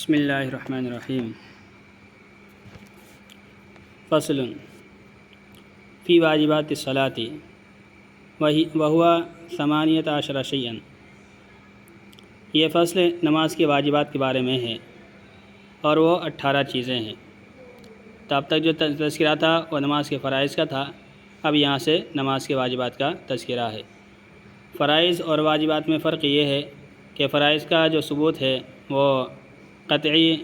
بسم اللہ الرحمن الرحیم۔ فصل فی واجبات الصلاۃ وہو 18 شیئا۔ یہ فصل نماز کے واجبات کے بارے میں ہے اور وہ 18 چیزیں ہیں۔ تو اب تک جو تذکرہ تھا وہ نماز کے فرائض کا تھا، اب یہاں سے نماز کے واجبات کا تذکرہ ہے۔ فرائض اور واجبات میں فرق یہ ہے کہ فرائض کا جو ثبوت ہے وہ قطعی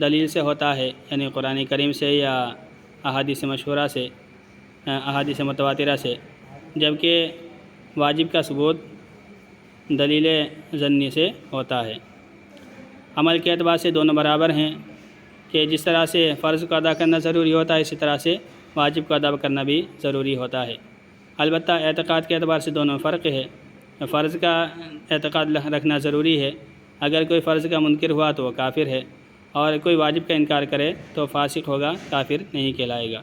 دلیل سے ہوتا ہے، یعنی قرآن کریم سے یا احادیث مشہورہ سے، احادیث متواترہ سے، جبکہ واجب کا ثبوت دلیل ظنی سے ہوتا ہے۔ عمل کے اعتبار سے دونوں برابر ہیں کہ جس طرح سے فرض کو ادا کرنا ضروری ہوتا ہے، اسی طرح سے واجب کو ادا کرنا بھی ضروری ہوتا ہے۔ البتہ اعتقاد کے اعتبار سے دونوں میں فرق ہے۔ فرض کا اعتقاد رکھنا ضروری ہے، اگر کوئی فرض کا منکر ہوا تو وہ کافر ہے، اور کوئی واجب کا انکار کرے تو فاسق ہوگا، کافر نہیں کہلائے گا۔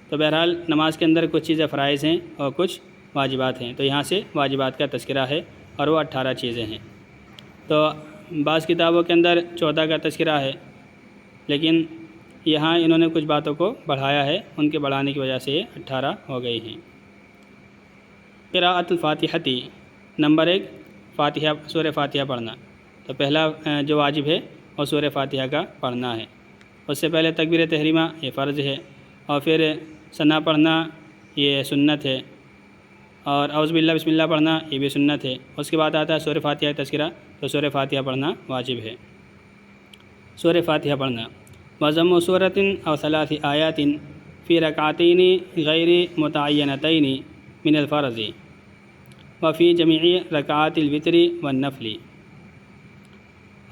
تو بہرحال نماز کے اندر کچھ چیزیں فرائض ہیں اور کچھ واجبات ہیں، تو یہاں سے واجبات کا تذکرہ ہے اور وہ 18 چیزیں ہیں۔ تو بعض کتابوں کے اندر 14 کا تذکرہ ہے، لیکن یہاں انہوں نے کچھ باتوں کو بڑھایا ہے، ان کے بڑھانے کی وجہ سے یہ 18 ہو گئی ہیں۔ قراءۃ الفاتحۃ، نمبر 1، فاتحہ، سورہ فاتحہ پڑھنا۔ تو پہلا جو واجب ہے وہ سورہ فاتحہ کا پڑھنا ہے۔ اس سے پہلے تکبیر تحریمہ، یہ فرض ہے، اور پھر ثنا پڑھنا یہ سنت ہے، اور اعوذ باللہ بسم اللہ پڑھنا یہ بھی سنت ہے۔ اس کے بعد آتا ہے سورہ فاتحہ کا تذکرہ، تو سورہ فاتحہ پڑھنا واجب ہے۔ سورہ فاتحہ پڑھنا وضم سورۃ او 3 آیات فی رکعتین غیر متعینتین من الفرض وفی جمیع رکعات الوتر والنفل۔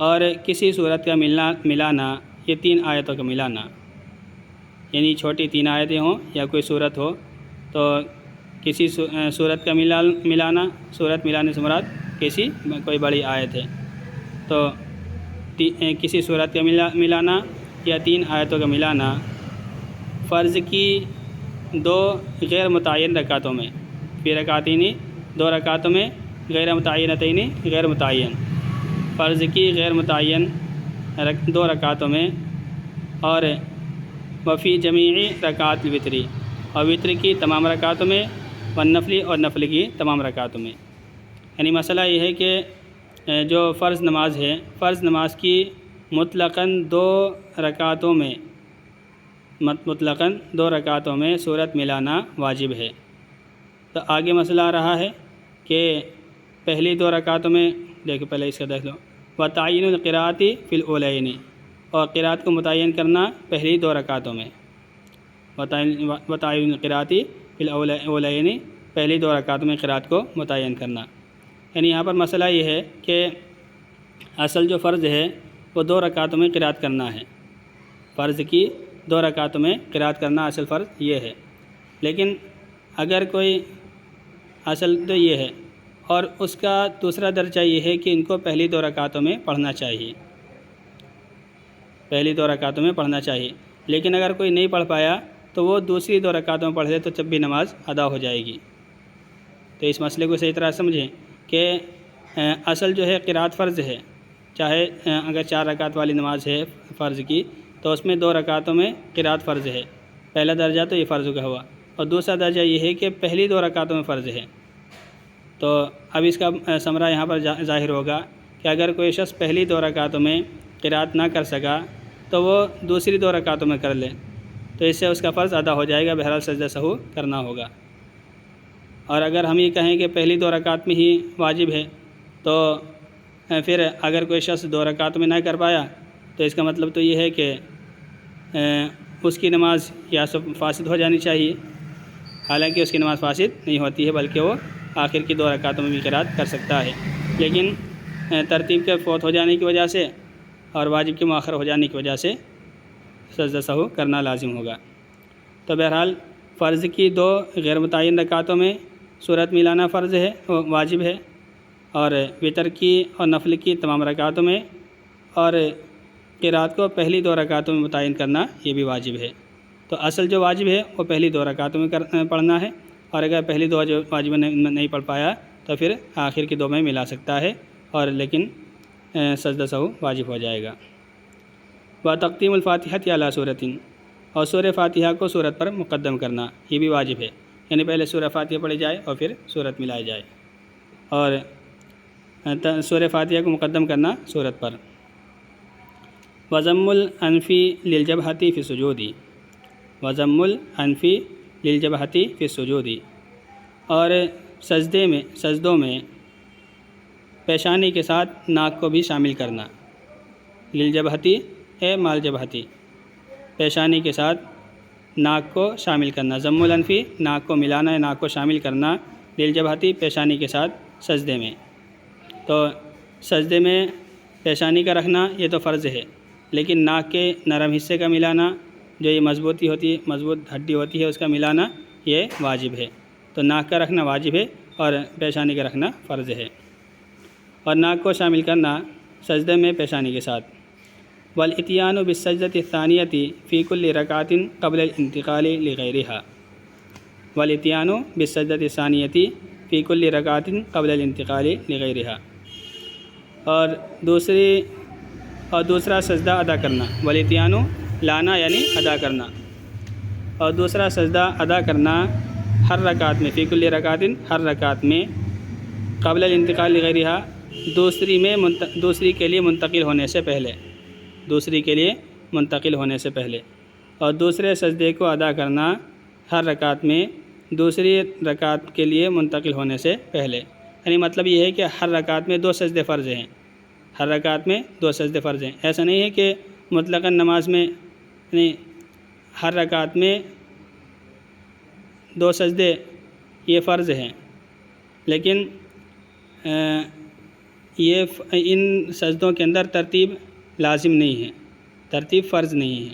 اور کسی صورت کا ملانا، یہ 3 آیتوں کا ملانا، یعنی چھوٹی 3 آیتیں ہوں یا کوئی صورت ہو، تو کسی صورت کا ملانا، صورت ملانے سے مراد کسی کوئی بڑی آیت ہے، تو کسی صورت کا ملانا یا 3 آیتوں کا ملانا فرض کی 2 غیر متعین رکعتوں میں، فی رکعتین 2 رکعتوں میں، غیر متعینتین غیر متعین، فرض کی غیر متعین 2 رکعتوں میں، اور وفی جمیع رکعات الوتر، اور وتر کی تمام رکعتوں میں، والنفل، اور نفل کی تمام رکعتوں میں۔ یعنی مسئلہ یہ ہے کہ جو فرض نماز ہے، فرض نماز کی مطلقاً 2 رکعتوں میں، مطلقاً 2 رکعتوں میں صورت ملانا واجب ہے۔ تو آگے مسئلہ آ رہا ہے کہ پہلی 2 رکعتوں میں، دیکھو پہلے اس کا دیکھ لو، وتعین القراءۃ فی الاولین، اور قراءت کو متعین کرنا پہلی 2 رکعتوں میں، وتعین القراءۃ فی الاولین، پہلی 2 رکعتوں میں قراءت کو متعین کرنا۔ یعنی یہاں پر مسئلہ یہ ہے کہ اصل جو فرض ہے وہ 2 رکعتوں میں قراءت کرنا ہے، فرض کی 2 رکعتوں میں قراءت کرنا اصل فرض یہ ہے، لیکن اگر کوئی، اصل تو یہ ہے، اور اس کا دوسرا درجہ یہ ہے کہ ان کو پہلی 2 رکعتوں میں پڑھنا چاہیے، پہلی 2 رکعتوں میں پڑھنا چاہیے، لیکن اگر کوئی نہیں پڑھ پایا تو وہ دوسری 2 رکعتوں میں پڑھ لے تو جب بھی نماز ادا ہو جائے گی۔ تو اس مسئلے کو صحیح طرح سمجھیں کہ اصل جو ہے قراءت فرض ہے، چاہے اگر 4 رکعت والی نماز ہے فرض کی، تو اس میں 2 رکعتوں میں قراءت فرض ہے، پہلا درجہ تو یہ فرض کا ہوا، اور دوسرا درجہ یہ ہے کہ پہلی 2 رکعتوں میں فرض ہے۔ تو اب اس کا ثمرہ یہاں پر ظاہر ہوگا کہ اگر کوئی شخص پہلی 2 رکعتوں میں قراءت نہ کر سکا تو وہ دوسری 2 رکعتوں میں کر لے، تو اس سے اس کا فرض ادا ہو جائے گا، بہرحال سجدہ سہو کرنا ہوگا۔ اور اگر ہم یہ کہیں کہ پہلی 2 رکعت میں ہی واجب ہے، تو پھر اگر کوئی شخص 2 رکعت میں نہ کر پایا تو اس کا مطلب تو یہ ہے کہ اس کی نماز یا سب فاسد ہو جانی چاہیے، حالانکہ اس کی نماز فاسد نہیں ہوتی ہے، بلکہ وہ آخر کی 2 رکعتوں میں بھی قراءت کر سکتا ہے، لیکن ترتیب کے فوت ہو جانے کی وجہ سے اور واجب کے مؤخر ہو جانے کی وجہ سے سجدہ سہو کرنا لازم ہوگا۔ تو بہرحال فرض کی 2 غیر متعین رکعتوں میں صورت ملانا فرض ہے، واجب ہے، اور وتر کی اور نفل کی تمام رکعتوں میں، اور قراءت کو پہلی 2 رکعتوں میں متعین کرنا یہ بھی واجب ہے۔ تو اصل جو واجب ہے وہ پہلی 2 رکعتوں میں پڑھنا ہے، اور اگر پہلی 2 جو واجب نہیں پڑھ پایا تو پھر آخر کی 2 میں ملا سکتا ہے، اور لیکن سجدہ سہو واجب ہو جائے گا۔ و تقدیم الفاتحۃ علی صورت، اور سورہ فاتحہ کو صورت پر مقدم کرنا یہ بھی واجب ہے، یعنی پہلے سورہ فاتحہ پڑھی جائے اور پھر صورت ملائی جائے، اور سورہ فاتحہ کو مقدم کرنا صورت پر۔ وضم الانفی للجبہۃ فی السجود، وضم الانفی للجبہۃ فی السجود، اور سجدوں میں پیشانی کے ساتھ ناک کو بھی شامل کرنا، للجبہۃ اے مال جبہۃ، پیشانی کے ساتھ ناک کو شامل کرنا، ضم الانفی ناک کو ملانا ہے، ناک کو شامل کرنا، للجبہۃ پیشانی کے ساتھ سجدے میں۔ تو سجدے میں پیشانی کا رکھنا یہ تو فرض ہے، لیکن ناک کے نرم حصے کا ملانا، جو یہ مضبوط ہڈی ہوتی ہے اس کا ملانا یہ واجب ہے۔ تو ناک کا رکھنا واجب ہے اور پیشانی کا رکھنا فرض ہے، اور ناک کو شامل کرنا سجدے میں پیشانی کے ساتھ۔ والاتیان بالسجدۃ الثانیۃ فی کل رکعۃ قبل الانتقال لغیرہا، والاتیان بالسجدۃ الثانیۃ فی کل رکعۃ قبل الانتقال لغیرہا، اور دوسرا سجدہ ادا کرنا، والاتیان لانا یعنی ادا کرنا، اور دوسرا سجدہ ادا کرنا ہر رکعت میں، فی کل رکعۃ ہر رکعت میں، قبل الانتقال لغیرہا دوسری کے لیے منتقل ہونے سے پہلے، دوسری کے لیے منتقل ہونے سے پہلے، اور دوسرے سجدے کو ادا کرنا ہر رکعت میں دوسری رکعت کے لیے منتقل ہونے سے پہلے، یعنی مطلب یہ ہے کہ ہر رکعت میں 2 سجدے فرض ہیں، ہر رکعت میں 2 سجدے فرض ہیں۔ ایسا نہیں ہے کہ مطلقاً نماز میں یعنی ہر رکعت میں 2 سجدے یہ فرض ہیں، لیکن ان سجدوں کے اندر ترتیب لازم نہیں ہے، ترتیب فرض نہیں ہے۔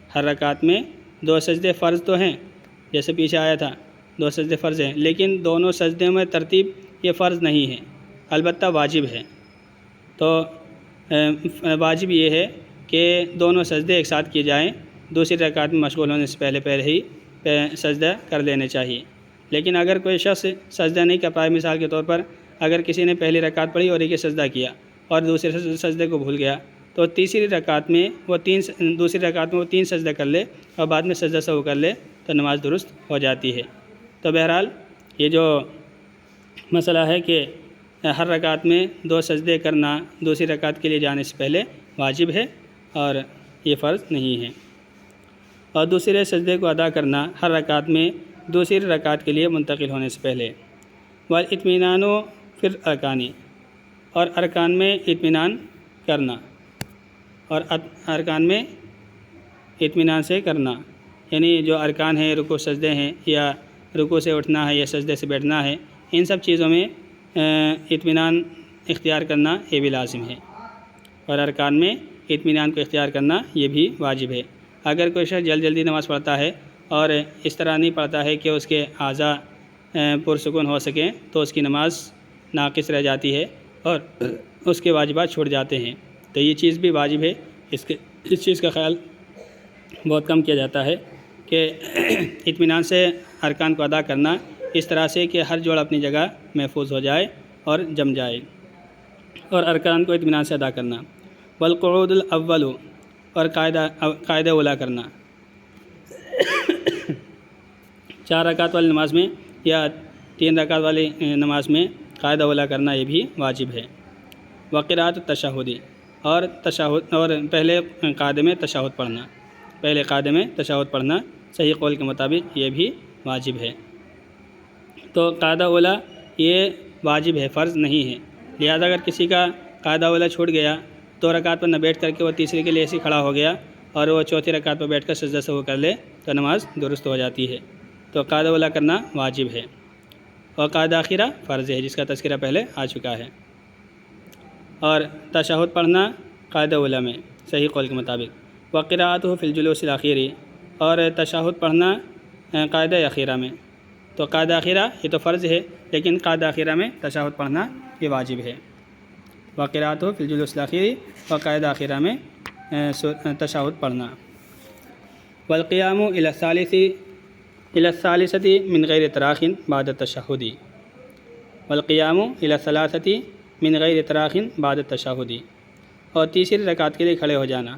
ہر رکعت میں 2 سجدے فرض تو ہیں، جیسے پیچھے آیا تھا 2 سجدے فرض ہیں، لیکن دونوں سجدے میں ترتیب یہ فرض نہیں ہے، البتہ واجب ہے۔ تو واجب یہ ہے کہ دونوں سجدے ایک ساتھ کیے جائیں، دوسری رکعت میں مشغول ہونے سے پہلے ہی سجدہ کر لینے چاہیے۔ لیکن اگر کوئی شخص سجدہ نہیں کر پائے، مثال کے طور پر اگر کسی نے پہلی رکعت پڑھی اور ایک ہی سجدہ کیا اور دوسرے سجدے کو بھول گیا، تو دوسری رکعت میں وہ 3 سجدہ کر لے اور بعد میں سجدہ سہو کر لے تو نماز درست ہو جاتی ہے۔ تو بہرحال یہ جو مسئلہ ہے کہ ہر رکعت میں 2 سجدے کرنا دوسری رکعت کے لیے جانے سے پہلے واجب ہے اور یہ فرض نہیں ہے، اور دوسرے سجدے کو ادا کرنا ہر رکعت میں دوسری رکعت کے لیے منتقل ہونے سے پہلے۔ والاطمینان فی الارکان، اور ارکان میں اطمینان کرنا، اور ارکان میں اطمینان سے کرنا، یعنی جو ارکان ہیں، رکوع سجدے ہیں، یا رکوع سے اٹھنا ہے یا سجدے سے بیٹھنا ہے، ان سب چیزوں میں اطمینان اختیار کرنا یہ بھی لازم ہے، اور ارکان میں اطمینان کو اختیار کرنا یہ بھی واجب ہے۔ اگر کوئی شخص جلدی نماز پڑھتا ہے اور اس طرح نہیں پڑھتا ہے کہ اس کے اعضاء پرسکون ہو سکیں، تو اس کی نماز ناقص رہ جاتی ہے اور اس کے واجبات چھوٹ جاتے ہیں۔ تو یہ چیز بھی واجب ہے، اس چیز کا خیال بہت کم کیا جاتا ہے کہ اطمینان سے ارکان کو ادا کرنا اس طرح سے کہ ہر جوڑ اپنی جگہ محفوظ ہو جائے اور جم جائے، اور ارکان کو اطمینان سے ادا کرنا۔ والقعود الاول، اور قاعدہ اولا کرنا 4 رکعت والی نماز میں یا 3 رکعت والی نماز میں قاعدہ اولا کرنا یہ بھی واجب ہے۔ وقراءۃ التشہد، اور پہلے قاعدے میں تشہد پڑھنا، پہلے قاعدے میں تشہد پڑھنا صحیح قول کے مطابق یہ بھی واجب ہے۔ تو قاعدہ اولا یہ واجب ہے، فرض نہیں ہے، لہذا اگر کسی کا قاعدہ اولا چھوٹ گیا 2 رکعت پر نہ بیٹھ کر کے وہ تیسری کے لیے ایسے کھڑا ہو گیا اور وہ چوتھی رکعت پر بیٹھ کر سجدہ سہو کر لے تو نماز درست ہو جاتی ہے۔ تو قاعدہ اولا کرنا واجب ہے، اور قاعدہ آخرہ فرض ہے جس کا تذکرہ پہلے آ چکا ہے، اور تشہد پڑھنا قاعدہ اولا میں صحیح قول کے مطابق۔ وقراءۃ فی الجلوس الاخیر، اور تشہد پڑھنا قاعدہ اخیرہ میں۔ تو قاعدہ اخیرہ یہ تو فرض ہے، لیکن قاعدہ اخیرہ میں تشہد پڑھنا یہ واجب ہے۔ وقراءۃ فی الجلوس الاخیر، اور قاعدہ اخیرہ میں تشہد پڑھنا۔ والقیام الی الثالثۃ من غیر تراخ بعد التشہد، والقیام الی الثلاثۃ من غیر تراخ بعد التشہد، اور تیسری رکعت کے لیے کھڑے ہو جانا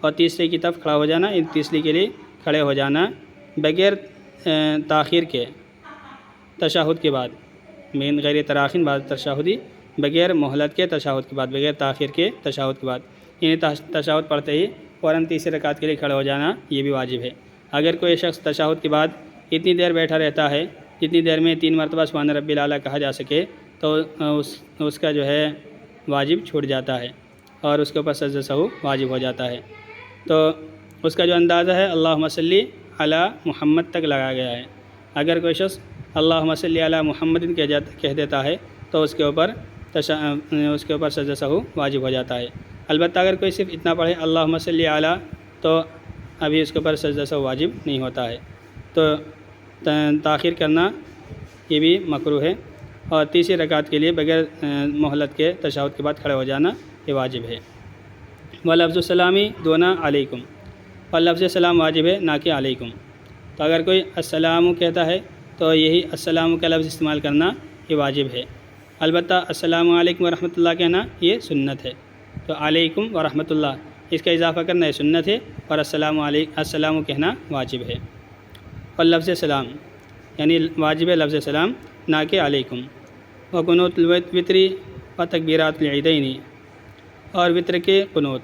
اور تیسرے کی طرف کھڑا ہو جانا، ان تیسری کے لیے کھڑے ہو جانا بغیر تاخیر کے تشہد کے بعد، من غیر تراخین بعد تشہدی، بغیر مہلت کے تشہد کے بعد، بغیر تاخیر کے تشہد کے بعد، یعنی تشہد پڑھتے ہی فوراً تیسری رکعت کے لیے کھڑے ہو جانا یہ بھی واجب ہے۔ اگر کوئی شخص تشہد کے بعد اتنی دیر بیٹھا رہتا ہے جتنی دیر میں 3 مرتبہ سبحان ربی الاعلیٰ کہا جا سکے تو اس کا جو ہے واجب چھوٹ جاتا ہے اور اس کے اوپر سجدہ سہو واجب ہو جاتا ہے۔ تو اس کا جو اندازہ ہے اللہم صلی علی محمد تک لگایا گیا ہے۔ اگر کوئی شخص اللہم صلی علی محمد کہہ دیتا ہے تو اس کے اوپر سجدہ سہو واجب ہو جاتا ہے۔ البتہ اگر کوئی صرف اتنا پڑھے اللہم صلی علی تو ابھی اس کے اوپر سجدہ سہو واجب نہیں ہوتا ہے۔ تو تاخیر کرنا یہ بھی مکروہ ہے، اور تیسری رکعت کے لیے بغیر مہلت کے تشہد کے بعد کھڑے ہو جانا یہ واجب ہے۔ ولفظ السلامی دون علیکم، اور لفظ سلام واجب ہے نہ کہ علیکم۔ تو اگر کوئی السلام کہتا ہے تو یہی السلام کا لفظ استعمال کرنا یہ واجب ہے۔ البتہ السلام علیکم ورحمۃ اللہ کہنا یہ سنت ہے۔ تو علیکم ورحمۃ اللہ اس کا اضافہ کرنا یہ سنت ہے، اور السلام کہنا واجب ہے۔ اور لفظ سلام یعنی واجب ہے لفظ سلام نہ کہ علیکم۔ وقنوت الوتری و تکبیرات العیدین، اور وطر کے قنوت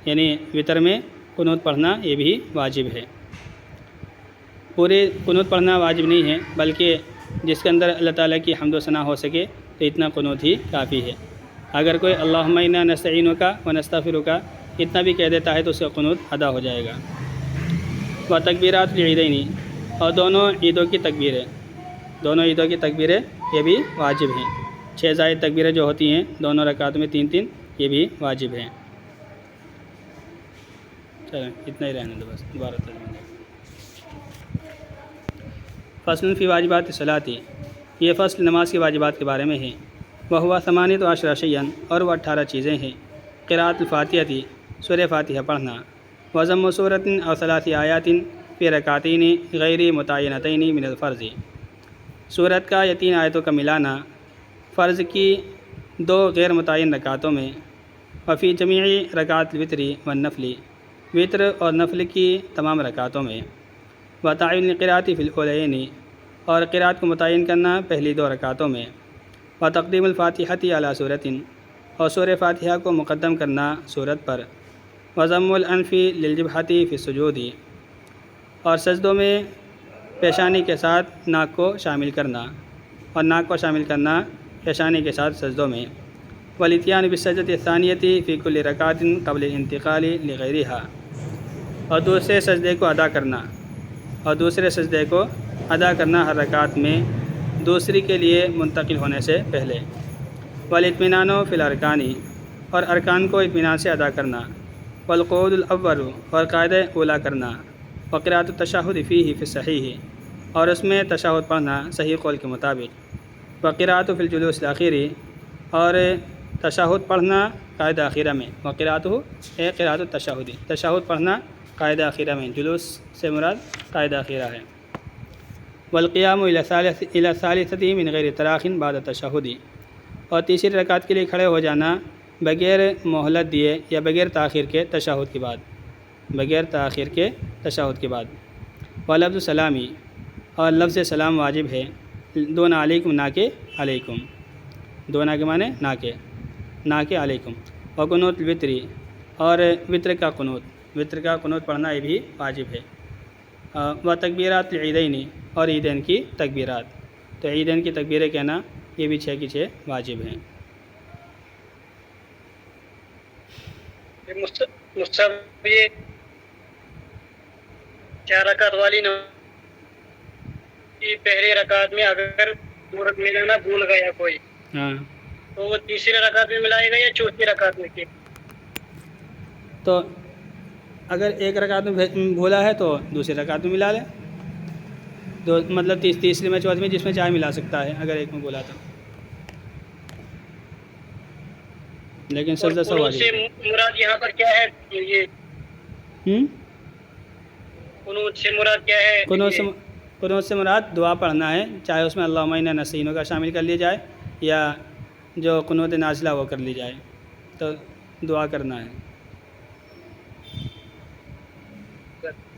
یعنی وطر میں قنوت پڑھنا یہ بھی واجب ہے۔ پورے قنوت پڑھنا واجب نہیں ہے، بلکہ جس کے اندر اللہ تعالیٰ کی حمد و ثنا ہو سکے تو اتنا قنوت ہی کافی ہے۔ اگر کوئی اللہم انا نستعینک و نستغفرک اتنا بھی کہہ دیتا ہے تو اس کا قنوت ادا ہو جائے گا۔ و تکبیرات العیدین، اور دونوں عیدوں کی تکبیریں، دونوں عیدوں کی تکبیریں یہ بھی واجب ہیں۔ 6 زائد تکبیریں جو ہوتی ہیں دونوں رکعتوں میں 3 یہ بھی واجب ہیں۔ چلیں اتنا ہی رہنے دو بس، دوبارہ ترجمہ۔ فصل فی واجبات الصلاۃ، یہ فصل نماز کے واجبات کے بارے میں ہے۔ وہو 18 شیئا، اور وہ 18 چیزیں ہیں۔ قراءۃ الفاتحہ، سورہ فاتحہ پڑھنا، وضم سورۃ او 3 آیات فی رکعتین غیر متعینتین من الفرض، سورت کا یا 3 آیتوں کا ملانا فرض کی 2 غیر متعین رکعتوں میں، وفی جمیع رکعات الوتر والنفل، وطر اور نفل کی تمام رکعتوں میں، وتعین القراءۃ فی الاولین، اور قراءت کو متعین کرنا پہلی 2 رکعتوں میں، وتقدیم الفاتحۃ علی سورۃ، اور سورہ فاتحہ کو مقدم کرنا سورت پر، وضم الانف للجبہۃ فی السجود، اور سجدوں میں پیشانی کے ساتھ ناک کو شامل کرنا، اور ناک کو شامل کرنا پیشانی کے ساتھ سجدوں میں، والاتیان بالسجدۃ الثانیۃ فی کل رکعۃ قبل الانتقال لغیرہا، اور دوسرے سجدے کو ادا کرنا ہر رکعت میں دوسری کے لیے منتقل ہونے سے پہلے، والاطمینان فی الارکان، اور ارکان کو اطمینان سے ادا کرنا، والقعود الاول، اور قاعدہ اولا کرنا، وقراءۃ التشہد فیہ فی الصحیح، اور اس میں تشہد پڑھنا صحیح قول کے مطابق، وقراءۃ فی الجلوس الاخیر، اور تشہد پڑھنا قاعدہ اخیرہ میں، وقراءۃ قراءۃ التشہد، تشہد پڑھنا قاعدہ اخیرہ میں، جلوس سے مراد قاعدہ اخیرہ ہے، والقیام الی الثالثۃ من غیر تراخ بعد التشہد، اور تیسری رکعت کے لیے کھڑے ہو جانا بغیر مہلت دیے یا بغیر تاخیر کے تشہد کے بعد، ولفظ السلامی، اور لفظ سلام واجب ہے دون علیکم نہ کہ علیکم، دونا کے معنی نہ کہ علیکم، وقنوت الوتری، اور وطر کا قنوت پڑھنا یہ بھی واجب ہے، و تکبیرات العیدین، اور عیدین کی تکبیرات، تو عیدین کی تکبیریں کہنا یہ بھی 6 کی 6 واجب ہیں۔ مصطفی یہ 4 رکعت والی نماز، پہلی رکعت میں اگر سورت ملانا بھول گیا کوئی تو وہ تیسری رکعت میں ملائے گا یا چوتھی رکعت میں؟ تو اگر ایک رکعت میں بھولا ہے تو دوسری رکعت میں ملا لے، مطلب تیسری میں چوتھی میں جس میں چاہے ملا سکتا ہے اگر ایک میں بولا تو، لیکن سجدہ سہو سے مراد یہاں پر کیا ہے؟ یہ قنوت سے مراد کیا ہے؟ قنوت سے مراد دعا پڑھنا ہے، چاہے اس میں اللہم انا نستعینک کا شامل کر لیا جائے یا جو قنوت نازلہ وہ کر لی جائے، تو دعا کرنا ہے۔ اکبر.